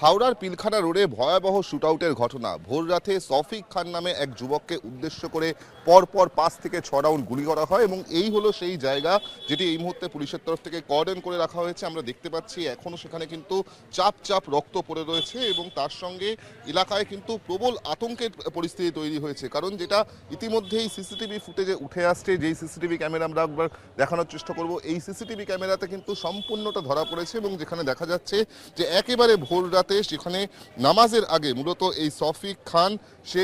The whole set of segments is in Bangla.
হাওড়ার পিলখানা রোডে ভয়াবহ শুটআউটের ঘটনা। ভোর রাতে সফিক খান নামে এক যুবককে উদ্দেশ্য করে পরপর 5 থেকে 6 রাউন্ড গুলি করা হয় এবং এই হলো সেই জায়গা যেটি এই মুহূর্তে পুলিশের তরফ থেকে কর্ডন করে রাখা হয়েছে। আমরা দেখতে পাচ্ছি এখনও সেখানে কিন্তু চাপ চাপ রক্ত পড়ে রয়েছে এবং তার সঙ্গে এলাকায় কিন্তু প্রবল আতঙ্কের পরিস্থিতি তৈরি হয়েছে, কারণ যেটা ইতিমধ্যেই সিসিটিভি ফুটেজে উঠে আসছে, যেই সিসিটিভি ক্যামেরা আমরা একবার দেখানোর চেষ্টা করব। এই সিসিটিভি ক্যামেরাতে কিন্তু সম্পূর্ণটা ধরা পড়েছে এবং যেখানে দেখা যাচ্ছে যে একেবারে ভোর রাতে সেখানে নামাজের আগে মূলত এই সফিক খান সে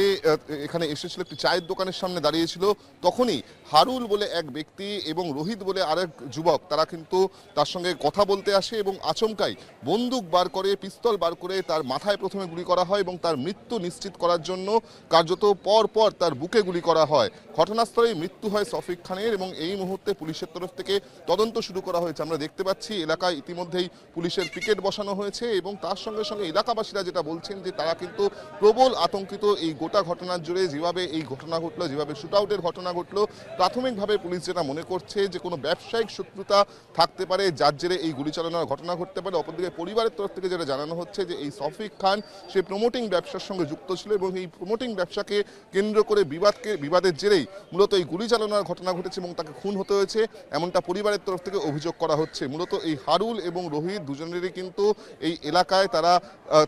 এখানে এসেছিল, একটি চায়ের দোকানের সামনে দাঁড়িয়েছিল। তখনই হারুল বলে এক ব্যক্তি এবং রোহিত বলে আরেক যুবক তারা কিন্তু তার সঙ্গে কথা বলতে আসে এবং আচমকাই বন্দুক বার করে, পিস্তল বার করে তার মাথায় প্রথমে গুলি করা হয় এবং তার মৃত্যু নিশ্চিত করার জন্য কার্যত পর তার বুকে গুলি করা হয়। ঘটনাস্থলেই মৃত্যু হয় সফিক খানের এবং এই মুহূর্তে পুলিশের তরফ থেকে তদন্ত শুরু করা হয়েছে। আমরা দেখতে পাচ্ছি এলাকায় ইতিমধ্যেই পুলিশের পিকেট বসানো হয়েছে এবং তার সঙ্গে সঙ্গে এলাকাবাসীরা যেটা বলছেন যে তারা কিন্তু প্রবল আতঙ্কিত এই গোটা ঘটনার জুড়ে। যেভাবে এই ঘটনা ঘটলো, যেভাবে শুটআউটের ঘটনা ঘটলো, প্রাথমিকভাবে পুলিশ যেটা মনে করছে যে কোনো ব্যবসায়িক শত্রুতা থাকতে পারে যার জেরে এই গুলি চালানোর ঘটনা ঘটতে পারে। অপরদিকে পরিবারের তরফ থেকে যেটা জানানো হচ্ছে যে এই সফিক খান সে প্রমোটিং ব্যবসার সঙ্গে যুক্ত ছিল এবং এই প্রমোটিং ব্যবসাকে কেন্দ্র করে বিবাদের জেরেই মূলত এই গুলি চালানোর ঘটনা ঘটেছে এবং তাকে খুন হতে হয়েছে, এমনটা পরিবারের তরফ থেকে অভিযোগ করা হচ্ছে। মূলত এই হারুল এবং রোহিত দুজনেরই কিন্তু এই এলাকায়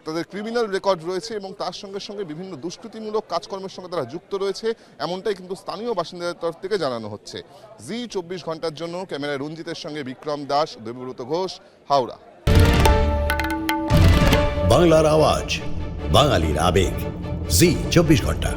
তাদের ক্রিমিনাল রেকর্ড রয়েছে এবং তার সঙ্গে সঙ্গে বিভিন্ন দুষ্কৃতিমূলক কাজকর্মের সঙ্গে তারা যুক্ত রয়েছে, এমনটাই কিন্তু স্থানীয় বাসিন্দাদের তরফ থেকে জানানো হচ্ছে। জি 24 ঘন্টার জন্য ক্যামেরায় রঞ্জিতের সঙ্গে বিক্রম দাস, দেবব্রত ঘোষ, হাওড়া। বাংলার আওয়াজ, বাঙালির আবেগ, জি 24 ঘন্টা।